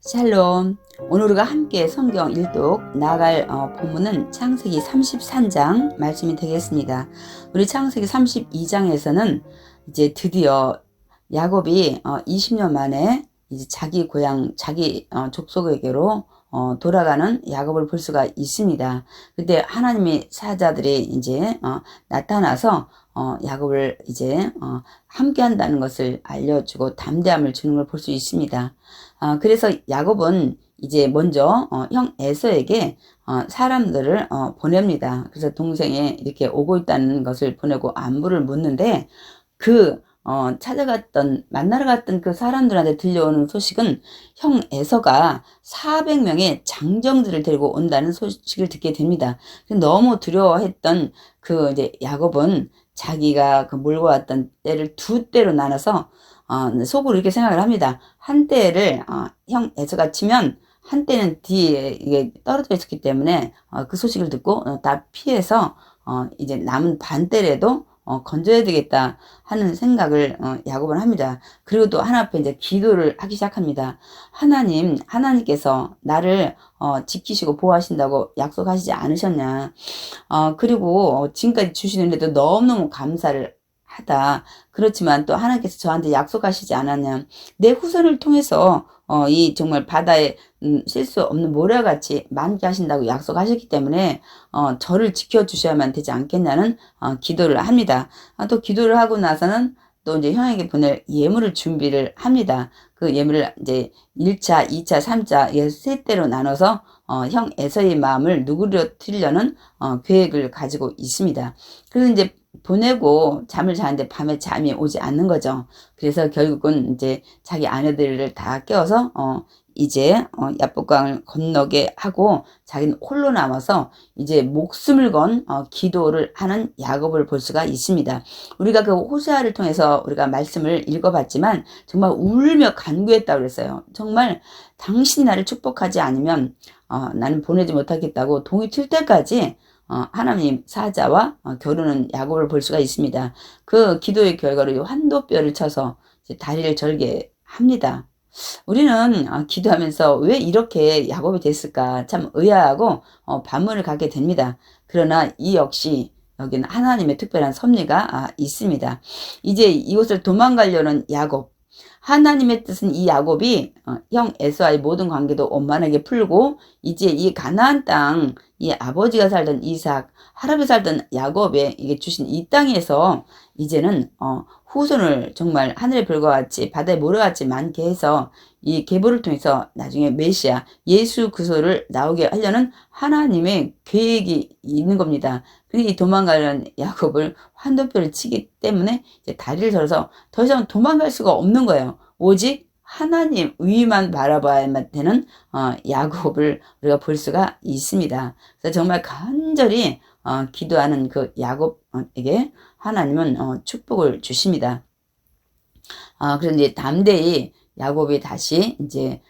샬롬. 오늘 우리가 함께 성경 일독 나아갈 본문은 창세기 33장 말씀이 되겠습니다. 우리 창세기 32장에서는 이제 드디어 야곱이 20년 만에 이제 자기 고향, 자기 족속에게로 돌아가는 야곱을 볼 수가 있습니다. 그때 하나님의 사자들이 이제 나타나서 야곱을 이제 함께 한다는 것을 알려주고 담대함을 주는 걸 볼 수 있습니다. 그래서 야곱은 이제 먼저 형 에서에게 사람들을 보냅니다. 그래서 동생이 이렇게 오고 있다는 것을 보내고 안부를 묻는데 만나러 갔던 그 사람들한테 들려오는 소식은 형 에서가 400명의 장정들을 데리고 온다는 소식을 듣게 됩니다. 너무 두려워했던 이제 야곱은 자기가 몰고 왔던 떼를 두 떼로 나눠서 속으로 이렇게 생각을 합니다. 한 떼를 형 에서가 치면 한 떼는 뒤에 이게 떨어져 있었기 때문에 그 소식을 듣고 다 피해서 이제 남은 반 떼라도 건져야 되겠다 하는 생각을 야곱은 합니다. 그리고 또 하나 앞에 이제 기도를 하기 시작합니다. 하나님께서 나를 지키시고 보호하신다고 약속하시지 않으셨냐. 그리고 지금까지 주시는데도 너무너무 감사를 하다. 그렇지만 또 하나님께서 저한테 약속하시지 않았냐. 내 후손을 통해서 이 정말 바다에 쉴 수 없는 모래같이 많게 하신다고 약속하셨기 때문에 저를 지켜주셔야만 되지 않겠냐는 기도를 합니다. 또 기도를 하고 나서는 또 이제 형에게 보낼 예물을 준비를 합니다. 그 예물을 이제 1차, 2차, 3차 세 대로 나눠서 형 에서의 마음을 누그러뜨리려는 계획을 가지고 있습니다. 그래서 이제 보내고 잠을 자는데 밤에 잠이 오지 않는 거죠. 그래서 결국은 이제 자기 아내들을 다 깨워서 이제 야복강을 건너게 하고 자기는 홀로 남아서 이제 목숨을 건 기도를 하는 야곱을 볼 수가 있습니다. 우리가 그 호세아를 통해서 우리가 말씀을 읽어봤지만 정말 울며 간구했다고 그랬어요. 정말 당신이 나를 축복하지 않으면 나는 보내지 못하겠다고 동이 튈 때까지 하나님 사자와 겨루는 야곱을 볼 수가 있습니다. 그 기도의 결과로 환도뼈를 쳐서 다리를 절게 합니다. 우리는 기도하면서 왜 이렇게 야곱이 됐을까 참 의아하고 반문을 갖게 됩니다. 그러나 이 역시 여기는 하나님의 특별한 섭리가 있습니다. 이제 이곳을 도망가려는 야곱, 하나님의 뜻은 이 야곱이 형 에서와의 모든 관계도 원만하게 풀고 이제 이 가나안 땅, 이 아버지가 살던 이삭, 할아버지 살던 야곱에 주신 이 땅에서 이제는 후손을 정말 하늘의 별과 같이 바다의 모래같이 많게 해서 이 계보를 통해서 나중에 메시아 예수 그리스도를 나오게 하려는 하나님의 계획이 있는 겁니다. 근데 이 도망가려는 야곱을 환도뼈를 치기 때문에 이제 다리를 절어서 더 이상 도망갈 수가 없는 거예요. 오직 하나님 위만 바라봐야만 되는 야곱을 우리가 볼 수가 있습니다. 그래서 정말 간절히 기도하는 그 야곱에게 하나님은 축복을 주십니다. 그래서 이제 담대히 야곱이 다시 이제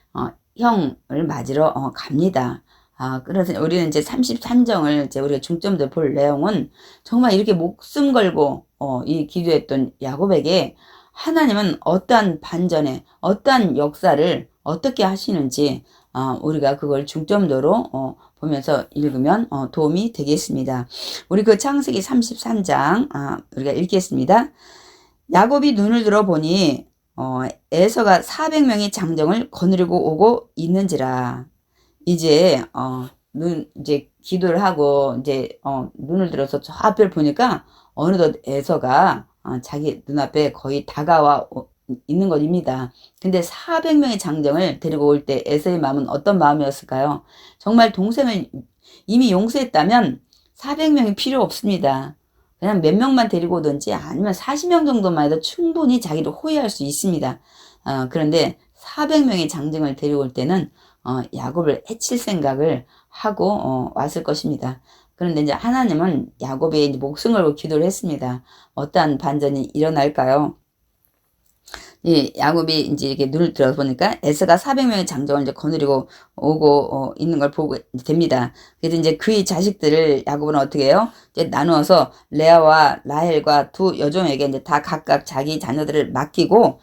형을 맞으러 갑니다. 그래서 우리는 이제 33장을 이제 우리가 중점적으로 볼 내용은 정말 이렇게 목숨 걸고 이 기도했던 야곱에게 하나님은 어떠한 반전에 어떠한 역사를 어떻게 하시는지 우리가 그걸 중점적으로 보면서 읽으면 도움이 되겠습니다. 우리 그 창세기 33장 우리가 읽겠습니다. 야곱이 눈을 들어 보니 에서가 400명의 장정을 거느리고 오고 있는지라. 이제 이제 기도를 하고 이제 눈을 들어서 저 앞을 보니까 어느덧 에서가 자기 눈앞에 거의 다가와 있는 것입니다. 근데 400명의 장정을 데리고 올 때 에서의 마음은 어떤 마음이었을까요? 정말 동생을 이미 용서했다면 400명이 필요 없습니다. 그냥 몇 명만 데리고 오든지 아니면 40명 정도만 해도 충분히 자기를 호위할 수 있습니다. 그런데 400명의 장정을 데리고 올 때는 야곱을 해칠 생각을 하고 왔을 것입니다. 그런데 이제 하나님은 야곱의 이제 목숨 걸고 기도를 했습니다. 어떠한 반전이 일어날까요? 이 야곱이 이제 이렇게 눈을 들어 보니까 에서가 400명의 장정을 이제 거느리고 오고 있는 걸 보고 됩니다. 그래서 이제 그의 자식들을 야곱은 어떻게 해요? 이제 나누어서 레아와 라헬과 두 여종에게 이제 다 각각 자기 자녀들을 맡기고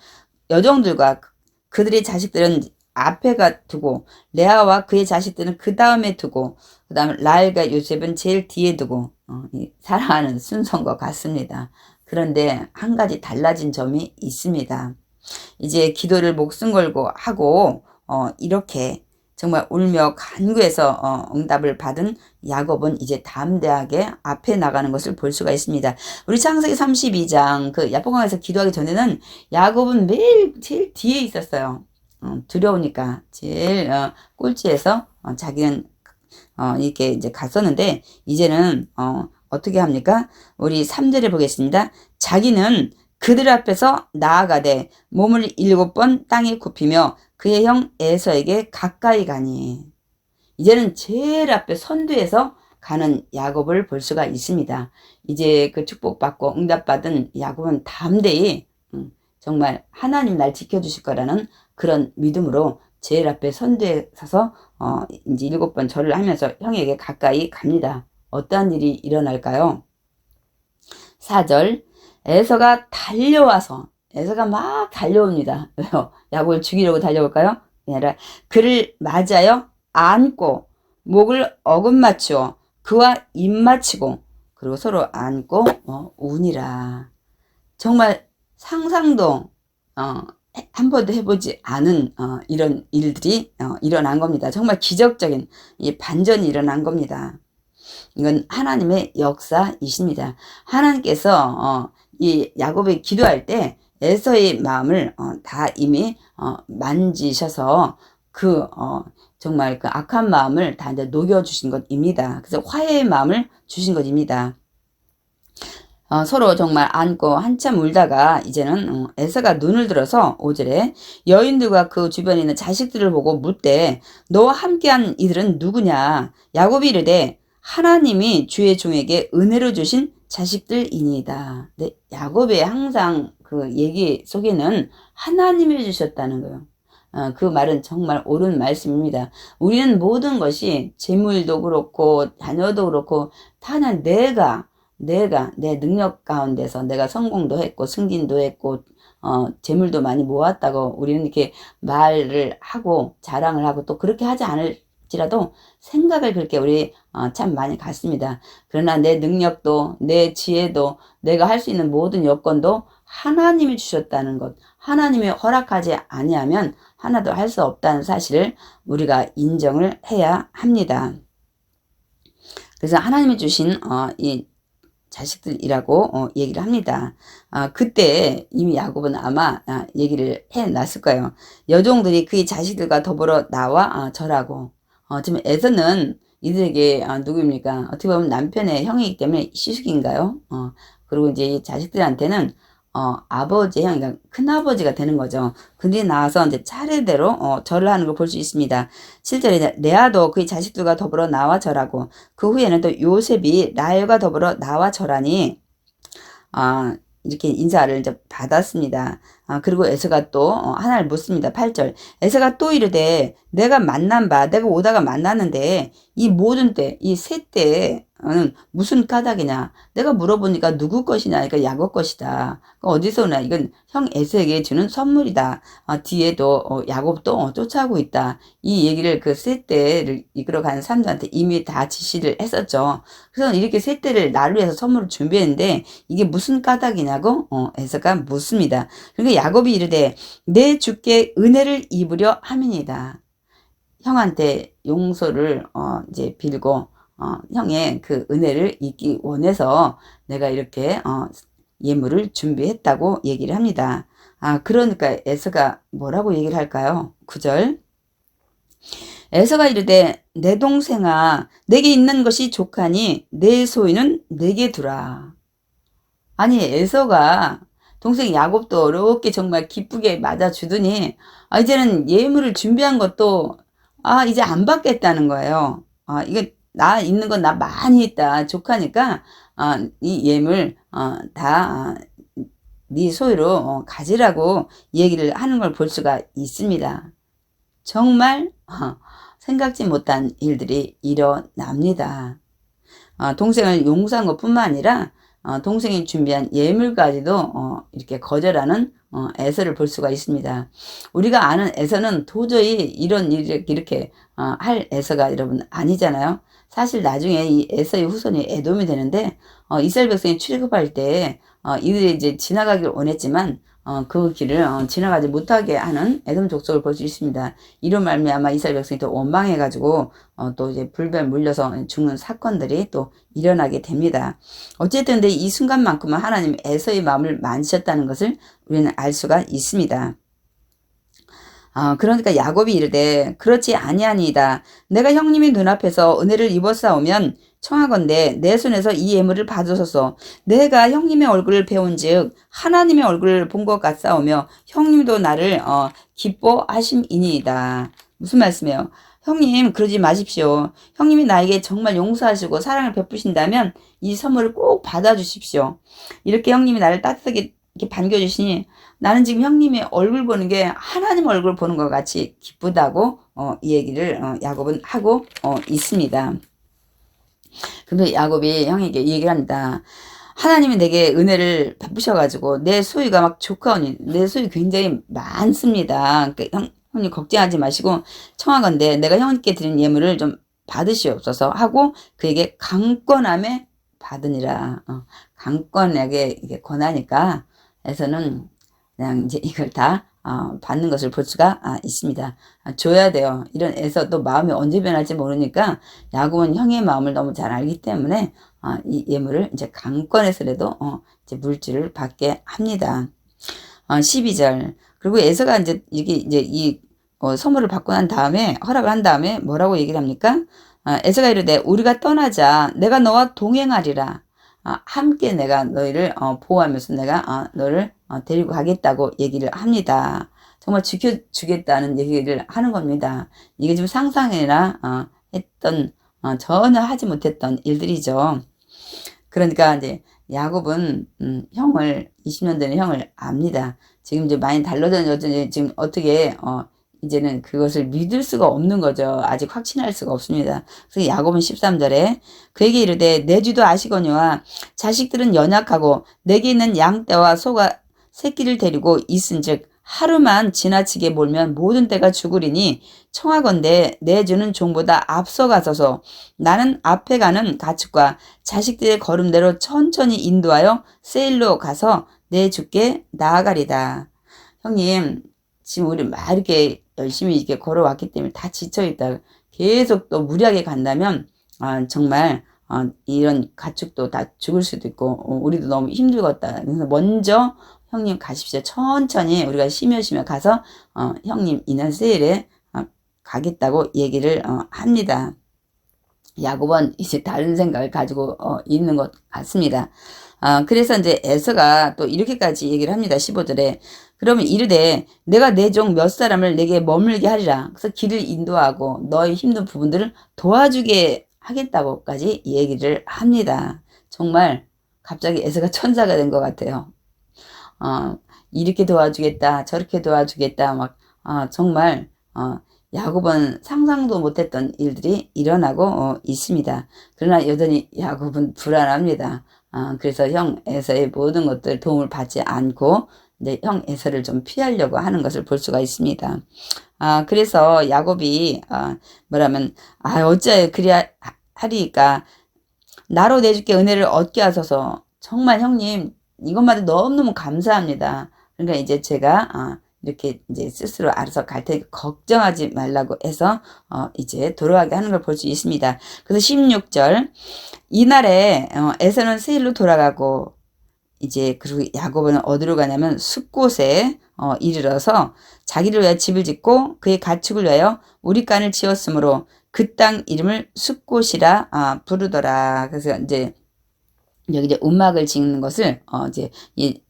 여종들과 그들의 자식들은 앞에가 두고 레아와 그의 자식들은 그 다음에 두고 그 다음에 라헬과 요셉은 제일 뒤에 두고 사랑하는 순서인 것 같습니다. 그런데 한 가지 달라진 점이 있습니다. 이제 기도를 목숨 걸고 하고 이렇게 정말 울며 간구해서 응답을 받은 야곱은 이제 담대하게 앞에 나가는 것을 볼 수가 있습니다. 우리 창세기 32장 그 야복강에서 기도하기 전에는 야곱은 매일 제일 뒤에 있었어요. 두려우니까 제일 꼴찌에서 자기는 이렇게 이제 갔었는데 이제는 어떻게 합니까? 우리 3절에 보겠습니다. 자기는 그들 앞에서 나아가되 몸을 7번 땅에 굽히며 그의 형 에서에게 가까이 가니. 이제는 제일 앞에 선두에서 가는 야곱을 볼 수가 있습니다. 이제 그 축복받고 응답받은 야곱은 담대히 정말 하나님 날 지켜주실 거라는 그런 믿음으로 제일 앞에 선두에 서서 이제 7번 절을 하면서 형에게 가까이 갑니다. 어떠한 일이 일어날까요? 4절 에서가 달려와서 에서가 막 달려옵니다. 왜요? 야곱을 죽이려고 달려올까요? 아니라 그를 맞아요 안고 목을 어긋맞추어 그와 입맞추고 그리고 서로 안고 우니라. 정말 상상도 한 번도 해보지 않은 이런 일들이 일어난 겁니다. 정말 기적적인 이 반전이 일어난 겁니다. 이건 하나님의 역사이십니다. 하나님께서 이 야곱이 기도할 때 에서의 마음을 다 이미 만지셔서 그 정말 그 악한 마음을 다 이제 녹여주신 것입니다. 그래서 화해의 마음을 주신 것입니다. 서로 정말 안고 한참 울다가 이제는 에서가 눈을 들어서 5절에 여인들과 그 주변에 있는 자식들을 보고 묻되 너와 함께한 이들은 누구냐? 야곱이 이르되 하나님이 주의 종에게 은혜로 주신 자식들이니이다. 네, 야곱의 항상 그 얘기 속에는 하나님이 주셨다는 거예요. 그 말은 정말 옳은 말씀입니다. 우리는 모든 것이 재물도 그렇고 자녀도 그렇고 다 그냥 내가 내 능력 가운데서 내가 성공도 했고 승진도 했고 재물도 많이 모았다고 우리는 이렇게 말을 하고 자랑을 하고 또 그렇게 하지 않을지라도 생각을 그렇게 우리 참 많이 갖습니다. 그러나 내 능력도 내 지혜도 내가 할 수 있는 모든 여건도 하나님이 주셨다는 것, 하나님이 허락하지 아니하면 하나도 할 수 없다는 사실을 우리가 인정을 해야 합니다. 그래서 하나님이 주신 이 자식들이라고 얘기를 합니다. 그때 이미 야곱은 아마 얘기를 해놨을 거예요. 여종들이 그의 자식들과 더불어 나와 절하고 지금 에서는 이들에게 누구입니까? 어떻게 보면 남편의 형이기 때문에 시숙인가요? 그리고 이제 이 자식들한테는 아버지의 형, 그러니까 큰아버지가 되는 거죠. 근데 나와서 이제 차례대로 절을 하는 걸 볼 수 있습니다. 7절에 레아도 그의 자식들과 더불어 나와 절하고 그 후에는 또 요셉이 라헬과 더불어 나와 절하니 이렇게 인사를 이제 받았습니다. 그리고 에서가 또 하나를 묻습니다. 8절 에서가 또 이르되 내가 만난 바 내가 오다가 만났는데 이 모든 때 이 세 때는 무슨 까닭이냐. 내가 물어보니까 누구 것이냐. 그러니까 야곱 것이다. 어디서 오나. 이건 형 에서에게 주는 선물이다. 뒤에도 야곱도 쫓아오고 있다. 이 얘기를 그 세 때를 이끌어가는 사람들한테 이미 다 지시를 했었죠. 그래서 이렇게 세 때를 나를 위해서 선물을 준비했는데 이게 무슨 까닭이냐고 에서가 묻습니다. 그러니까 야곱이 이르되 내 주께 은혜를 입으려 함이니이다. 형한테 용서를 이제 빌고 형의 그 은혜를 잊기 원해서 내가 이렇게 예물을 준비했다고 얘기를 합니다. 그러니까 에서가 뭐라고 얘기를 할까요? 9절 에서가 이르되 내 동생아 내게 있는 것이 족하니 내 소유는 내게 두라. 아니 에서가 동생 야곱도 어렵게 정말 기쁘게 맞아주더니 이제는 예물을 준비한 것도 이제 안 받겠다는 거예요. 이거 나 있는 건 나 많이 있다. 족하니까 이 예물 다 네 소유로 가지라고 얘기를 하는 걸 볼 수가 있습니다. 정말 생각지 못한 일들이 일어납니다. 동생을 용서한 것뿐만 아니라 동생이 준비한 예물까지도 이렇게 거절하는 에서를 볼 수가 있습니다. 우리가 아는 에서는 도저히 이런 이렇게 할 에서가 여러분 아니잖아요. 사실 나중에 이 에서의 후손이 에돔이 되는데 이스라엘 백성이 출애굽할 때 이들이 이제 지나가기를 원했지만 그 길을 지나가지 못하게 하는 에돔 족속을 볼 수 있습니다. 이로 말미암아 이스라엘 백성이 또 원망해가지고 또 이제 불변 물려서 죽는 사건들이 또 일어나게 됩니다. 어쨌든 근데 이 순간만큼은 하나님 에서의 마음을 만지셨다는 것을 우리는 알 수가 있습니다. 그러니까 야곱이 이르되 그렇지 아니하니이다. 내가 형님의 눈앞에서 은혜를 입었사오면 청하건대 내 손에서 이 예물을 받으소서. 내가 형님의 얼굴을 배운즉 하나님의 얼굴을 본 것 같사오며 형님도 나를 기뻐하심이니이다. 무슨 말씀이에요? 형님 그러지 마십시오. 형님이 나에게 정말 용서하시고 사랑을 베푸신다면 이 선물을 꼭 받아주십시오. 이렇게 형님이 나를 따뜻하게 이렇게 반겨주시니 나는 지금 형님의 얼굴 보는 게 하나님 얼굴 보는 것 같이 기쁘다고 이 얘기를 야곱은 하고 있습니다. 근데 야곱이 형에게 이 얘기를 합니다. 하나님이 내게 은혜를 베푸셔가지고 내 소유가 막 좋거니 내 소유 굉장히 많습니다. 그러니까 형님 걱정하지 마시고 청하건대 내가 형님께 드린 예물을 좀 받으시옵소서 하고 그에게 강권함에 받으니라. 강권하게 이게 권하니까 에서는 그냥 이제 이걸 다 받는 것을 볼 수가 있습니다. 줘야 돼요. 이런 에서 또 마음이 언제 변할지 모르니까 야곱은 형의 마음을 너무 잘 알기 때문에 이 예물을 이제 강권해서라도 이제 물질을 받게 합니다. 12절. 그리고 에서가 이제 이게 이제 이 선물을 받고 난 다음에 허락을 한 다음에 뭐라고 얘기를 합니까? 에서가 이르되 우리가 떠나자 내가 너와 동행하리라. 함께 내가 너희를 보호하면서 내가 너를 데리고 가겠다고 얘기를 합니다. 정말 지켜주겠다는 얘기를 하는 겁니다. 이게 지금 상상이나 했던 전혀 하지 못했던 일들이죠. 그러니까 이제 야곱은 형을 20년 전에 형을 압니다. 지금 이제 많이 달라진 여전히 지금 어떻게 이제는 그것을 믿을 수가 없는 거죠. 아직 확신할 수가 없습니다. 그래서 야곱은 13절에 그에게 이르되 내 주도 아시거니와 자식들은 연약하고 내게 있는 양떼와 소가 새끼를 데리고 있은즉 하루만 지나치게 몰면 모든 떼가 죽으리니 청하건대 내 주는 종보다 앞서가서서 나는 앞에 가는 가축과 자식들의 걸음대로 천천히 인도하여 세일로 가서 내 주께 나아가리다. 형님 지금 우리 막 이렇게 열심히 이렇게 걸어왔기 때문에 다 지쳐있다. 계속 또 무리하게 간다면 정말 이런 가축도 다 죽을 수도 있고 우리도 너무 힘들겠다. 그래서 먼저 형님 가십시오. 천천히 우리가 쉬며 가서 형님 이날 세일에 가겠다고 얘기를 합니다. 야곱은 이제 다른 생각을 가지고 있는 것 같습니다. 그래서 이제 에서가 또 이렇게까지 얘기를 합니다. 15절에 그러면 이르되 내가 내 종 몇 사람을 내게 머물게 하리라. 그래서 길을 인도하고 너의 힘든 부분들을 도와주게 하겠다고까지 얘기를 합니다. 정말 갑자기 에서가 천사가 된 것 같아요. 이렇게 도와주겠다 저렇게 도와주겠다 막 정말 야곱은 상상도 못했던 일들이 일어나고 있습니다. 그러나 여전히 야곱은 불안합니다. 그래서 형 에서의 모든 것들 도움을 받지 않고 이제 형 에서를 좀 피하려고 하는 것을 볼 수가 있습니다. 그래서 야곱이 뭐라면 어찌하여 그리야 하리까 나로 내주께 은혜를 얻게 하소서. 정말 형님 이것마다 너무너무 감사합니다. 그러니까 이제 제가 이렇게 이제 스스로 알아서 갈 테니까 걱정하지 말라고 해서 이제 돌아가게 하는 걸 볼 수 있습니다. 그래서 16절 이날에 에서는 세일로 돌아가고 이제 그리고 야곱은 어디로 가냐면 숫곳에 이르러서 자기를 위하여 집을 짓고 그의 가축을 위하여 우리간을 지었으므로 그 땅 이름을 숫곳이라 부르더라. 그래서 이제 여기 이제 움막을 짓는 것을 이제 이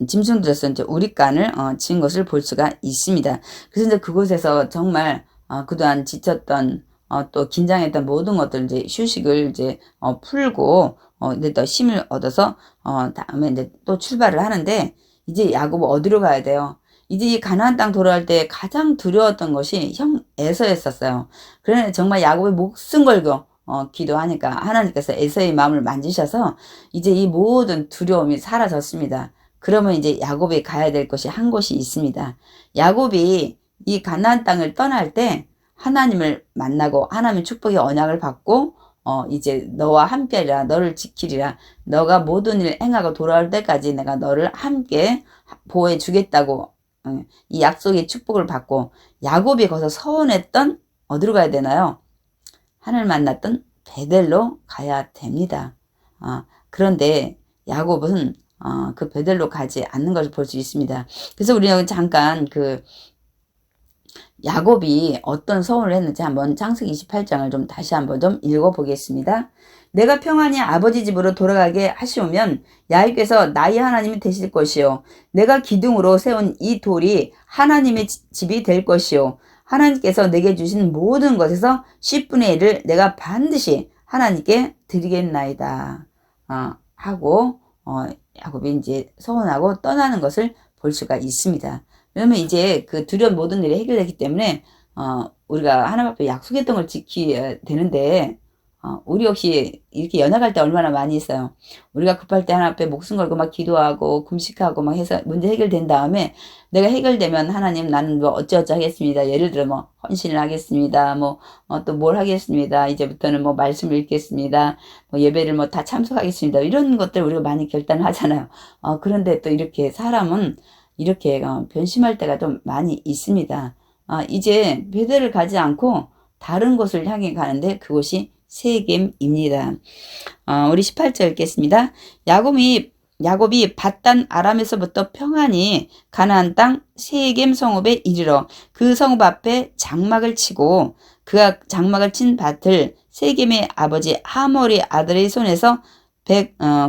짐승들에서 이제 우리간을 지은 것을 볼 수가 있습니다. 그래서 이제 그곳에서 정말 그동안 지쳤던 또 긴장했던 모든 것들 이제 휴식을 이제 풀고 이제 더 힘을 얻어서 다음에 이제 또 출발을 하는데 이제 야곱은 어디로 가야 돼요? 이제 이 가나안 땅 돌아갈 때 가장 두려웠던 것이 형 에서였었어요. 그러나 정말 야곱이 목숨 걸고 기도하니까 하나님께서 에서의 마음을 만지셔서 이제 이 모든 두려움이 사라졌습니다. 그러면 이제 야곱이 가야 될 곳이 한 곳이 있습니다. 야곱이 이 가나안 땅을 떠날 때 하나님을 만나고 하나님의 축복의 언약을 받고 이제 너와 함께하리라, 너를 지키리라, 너가 모든 일 행하고 돌아올 때까지 내가 너를 함께 보호해 주겠다고 이 약속의 축복을 받고 야곱이 거기서 서원했던 어디로 가야 되나요? 하나님을 만났던 베델로 가야 됩니다. 그런데 야곱은 그 베델로 가지 않는 것을 볼 수 있습니다. 그래서 우리는 잠깐 그 야곱이 어떤 서원을 했는지 한번 창세기 28장을 좀 다시 한번 좀 읽어보겠습니다. 내가 평안히 아버지 집으로 돌아가게 하시오면 야곱께서 나의 하나님이 되실 것이요 내가 기둥으로 세운 이 돌이 하나님의 집이 될 것이요 하나님께서 내게 주신 모든 것에서 10분의 1을 내가 반드시 하나님께 드리겠나이다 하고 야곱이 이제 서원하고 떠나는 것을 볼 수가 있습니다. 왜냐면 이제 그 두려운 모든 일이 해결되기 때문에 우리가 하나님 앞에 약속했던 걸 지켜야 되는데 우리 역시 이렇게 연약할 때 얼마나 많이 있어요. 우리가 급할 때 하나님 앞에 목숨 걸고 막 기도하고 금식하고 막 해서 문제 해결된 다음에 내가 해결되면 하나님 나는 뭐 어찌어찌 하겠습니다. 예를 들어 뭐 헌신을 하겠습니다. 뭐 또 뭘 하겠습니다. 이제부터는 뭐 말씀을 읽겠습니다. 뭐 예배를 뭐 다 참석하겠습니다. 이런 것들 우리가 많이 결단하잖아요. 그런데 또 이렇게 사람은 이렇게 변심할 때가 좀 많이 있습니다. 이제 베델을 가지 않고 다른 곳을 향해 가는데 그곳이 세겜입니다. 우리 18절 읽겠습니다. 야곱이 밧단 아람에서부터 평안히 가나안 땅 세겜 성읍에 이르러 그 성읍 앞에 장막을 치고 그가 장막을 친 밭을 세겜의 아버지 하몰의 아들의 손에서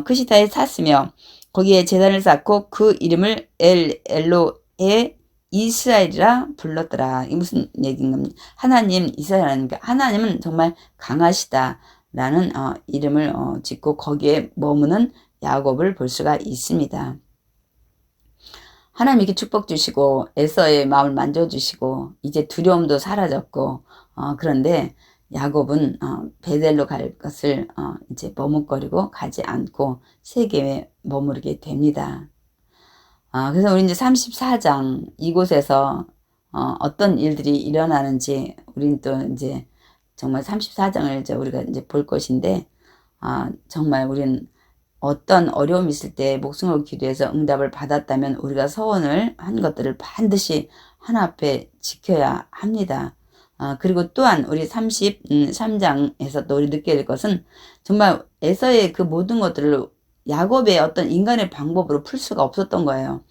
크시타에 샀으며 거기에 제단을 쌓고 그 이름을 엘로에 이스라엘이라 불렀더라. 이게 무슨 얘기인가? 하나님, 이스라엘 하나님은 정말 강하시다라는 이름을 짓고 거기에 머무는 야곱을 볼 수가 있습니다. 하나님 이렇게 축복 주시고 에서의 마음을 만져주시고 이제 두려움도 사라졌고 그런데 야곱은 베델로 갈 것을 이제 머뭇거리고 가지 않고 세겜에 머무르게 됩니다. 그래서 우리 이제 34장 이곳에서 어떤 일들이 일어나는지 우리는 또 이제 정말 34장을 이제 우리가 이제 볼 것인데 정말 우리는 어떤 어려움이 있을 때 목숨을 기도해서 응답을 받았다면 우리가 서원을 한 것들을 반드시 하나 앞에 지켜야 합니다. 그리고 또한 우리 33장에서 또 우리 느껴야 될 것은 정말 에서의 그 모든 것들을 야곱의 어떤 인간의 방법으로 풀 수가 없었던 거예요.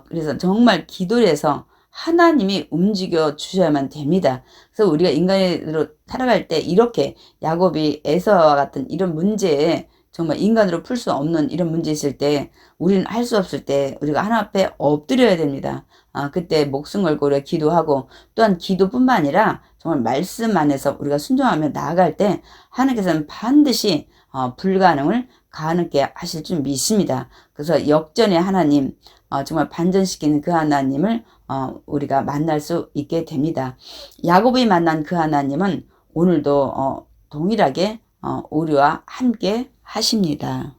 그래서 정말 기도를 해서 하나님이 움직여 주셔야만 됩니다. 그래서 우리가 인간으로 살아갈 때 이렇게 야곱이 에서와 같은 이런 문제에 정말 인간으로 풀 수 없는 이런 문제 있을 때 우리는 할 수 없을 때 우리가 하나님 앞에 엎드려야 됩니다. 그때 목숨 걸고 우리가 기도하고 또한 기도뿐만 아니라 정말 말씀 안에서 우리가 순종하며 나아갈 때 하나님께서는 반드시 불가능을 가능케 하실 줄 믿습니다. 그래서 역전의 하나님 정말 반전시키는 그 하나님을 우리가 만날 수 있게 됩니다. 야곱이 만난 그 하나님은 오늘도 동일하게 우리와 함께 하십니다.